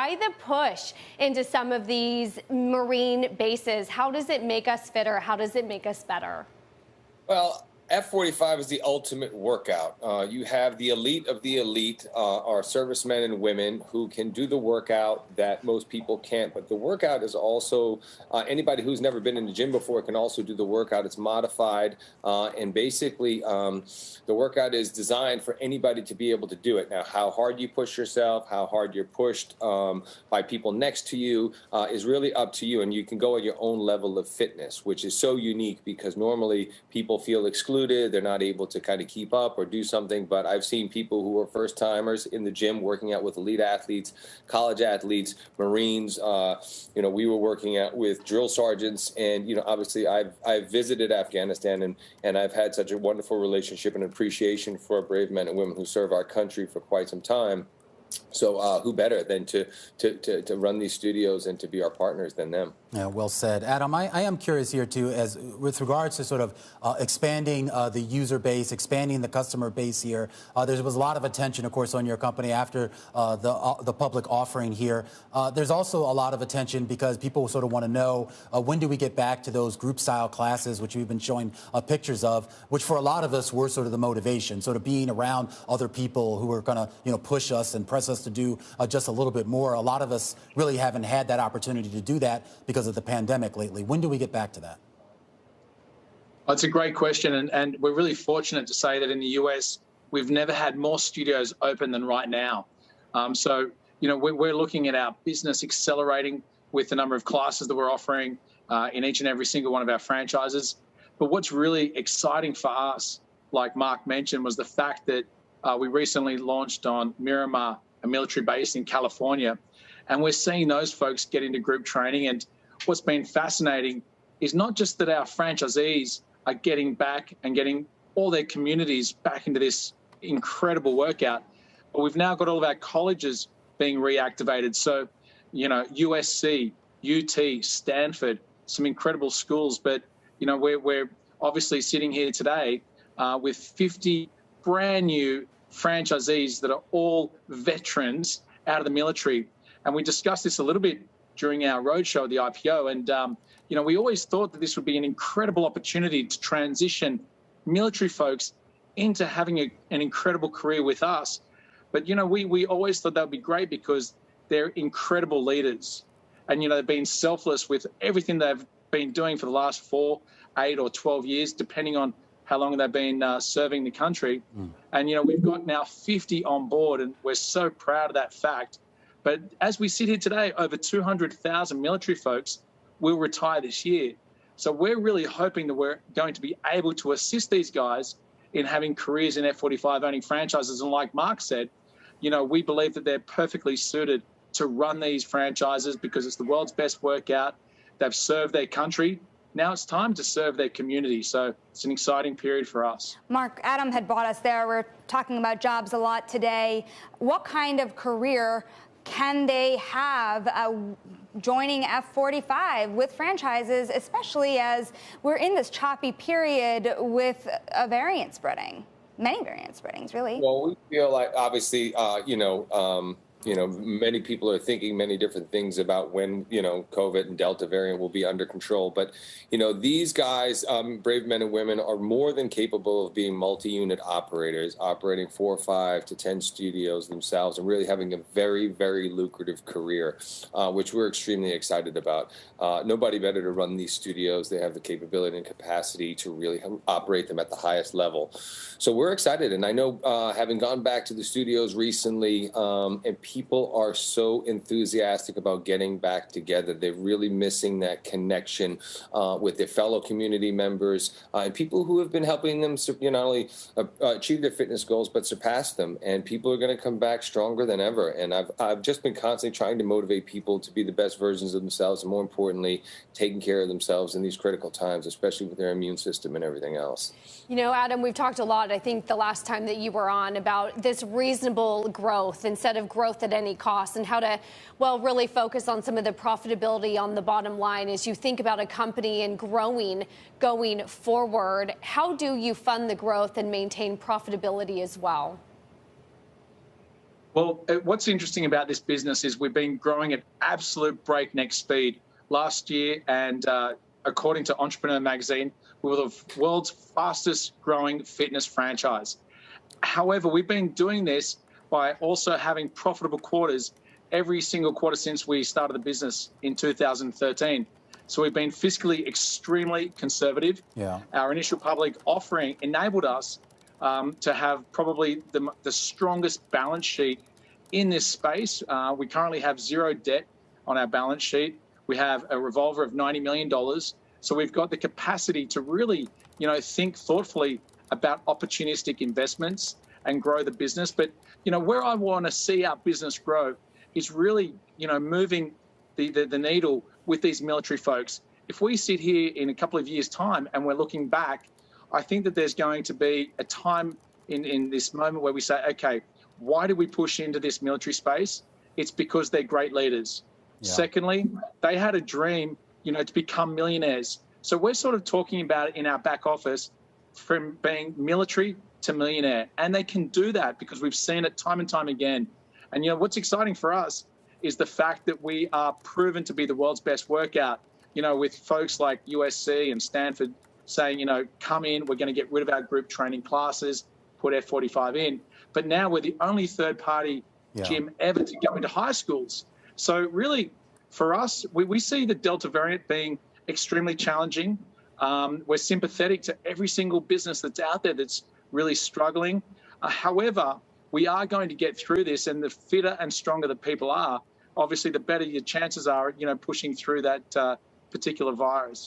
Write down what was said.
why the push into some of these marine bases? How does it make us fitter? How does it make us better? Well, F45 is the ultimate workout. You have the elite of the elite, our servicemen and women who can do the workout that most people can't. But the workout is also, anybody who's never been in the gym before can also do the workout. It's modified. And basically, the workout is designed for anybody to be able to do it. Now, how hard you push yourself, how hard you're pushed by people next to you is really up to you. And you can go at your own level of fitness, which is so unique because normally people feel excluded. They're not able to kind of keep up or do something. But I've seen people who are first timers in the gym working out with elite athletes, college athletes, Marines. We were working out with drill sergeants. And, obviously I've visited Afghanistan and I've had such a wonderful relationship and appreciation for our brave men and women who serve our country for quite some time. So who better than to run these studios and to be our partners than them? Yeah, well said. Adam, I am curious here, too, as with regards to sort of expanding the user base, expanding the customer base here. There was a lot of attention, of course, on your company after the public offering here. There's also a lot of attention because people sort of want to know when do we get back to those group-style classes, which we've been showing pictures of, which for a lot of us were sort of the motivation, sort of being around other people who are going to, push us and press us to do just a little bit more. A lot of us really haven't had that opportunity to do that because of the pandemic lately. When do we get back to that? That's a great question, and we're really fortunate to say that in the US, we've never had more studios open than right now. We're looking at our business accelerating with the number of classes that we're offering in each and every single one of our franchises. But what's really exciting for us, like Mark mentioned, was the fact that we recently launched on Miramar, a military base in California, and we're seeing those folks get into group training. And what's been fascinating is not just that our franchisees are getting back and getting all their communities back into this incredible workout, but we've now got all of our colleges being reactivated. So, USC, UT, Stanford, some incredible schools. But, we're obviously sitting here today with 50 brand new franchisees that are all veterans out of the military. And we discussed this a little bit during our roadshow at the IPO. And, we always thought that this would be an incredible opportunity to transition military folks into having an incredible career with us. But, we always thought that would be great because they're incredible leaders. And, they've been selfless with everything they've been doing for the last 4, 8 or 12 years, depending on how long they've been serving the country. And, we've got now 50 on board, and we're so proud of that fact. But as we sit here today, over 200,000 military folks will retire this year. So we're really hoping that we're going to be able to assist these guys in having careers in F45 owning franchises. And like Mark said, we believe that they're perfectly suited to run these franchises because it's the world's best workout. They've served their country. Now it's time to serve their community. So it's an exciting period for us. Mark, Adam had brought us there. We're talking about jobs a lot today. What kind of career can they have joining F45 with franchises, especially as we're in this choppy period with a variant spreading, many variant spreadings, really? Well, we feel like obviously, many people are thinking many different things about when, COVID and Delta variant will be under control. But, these guys, brave men and women, are more than capable of being multi-unit operators, operating 4, 5 to 10 studios themselves and really having a very, very lucrative career, which we're extremely excited about. Nobody better to run these studios. They have the capability and capacity to really operate them at the highest level. So we're excited. And I know having gone back to the studios recently and people are so enthusiastic about getting back together. They're really missing that connection with their fellow community members and people who have been helping them not only achieve their fitness goals, but surpass them. And people are going to come back stronger than ever. And I've just been constantly trying to motivate people to be the best versions of themselves and, more importantly, taking care of themselves in these critical times, especially with their immune system and everything else. Adam, we've talked a lot, I think, the last time that you were on about this reasonable growth instead of growth at any cost and how to, really focus on some of the profitability on the bottom line as you think about a company and growing going forward. How do you fund the growth and maintain profitability as well? Well, what's interesting about this business is we've been growing at absolute breakneck speed. Last year, and according to Entrepreneur Magazine, we were the world's fastest growing fitness franchise. However, we've been doing this by also having profitable quarters every single quarter since we started the business in 2013. So we've been fiscally extremely conservative. Yeah. Our initial public offering enabled us to have probably the strongest balance sheet in this space. We currently have zero debt on our balance sheet. We have a revolver of $90 million. So we've got the capacity to really, think thoughtfully about opportunistic investments and grow the business. But, where I want to see our business grow is really, moving the needle with these military folks. If we sit here in a couple of years' time and we're looking back, I think that there's going to be a time in this moment where we say, okay, why did we push into this military space? It's because they're great leaders. Yeah. Secondly, they had a dream, to become millionaires. So we're sort of talking about it in our back office from being military to millionaire. And they can do that because we've seen it time and time again. And, what's exciting for us is the fact that we are proven to be the world's best workout, with folks like USC and Stanford saying, come in, we're going to get rid of our group training classes, put F45 in. But now we're the only third-party gym ever to go into high schools. So really, for us, we see the Delta variant being extremely challenging. We're sympathetic to every single business that's out there that's really struggling. However, we are going to get through this, and the fitter and stronger the people are, obviously, the better your chances are, pushing through that particular virus.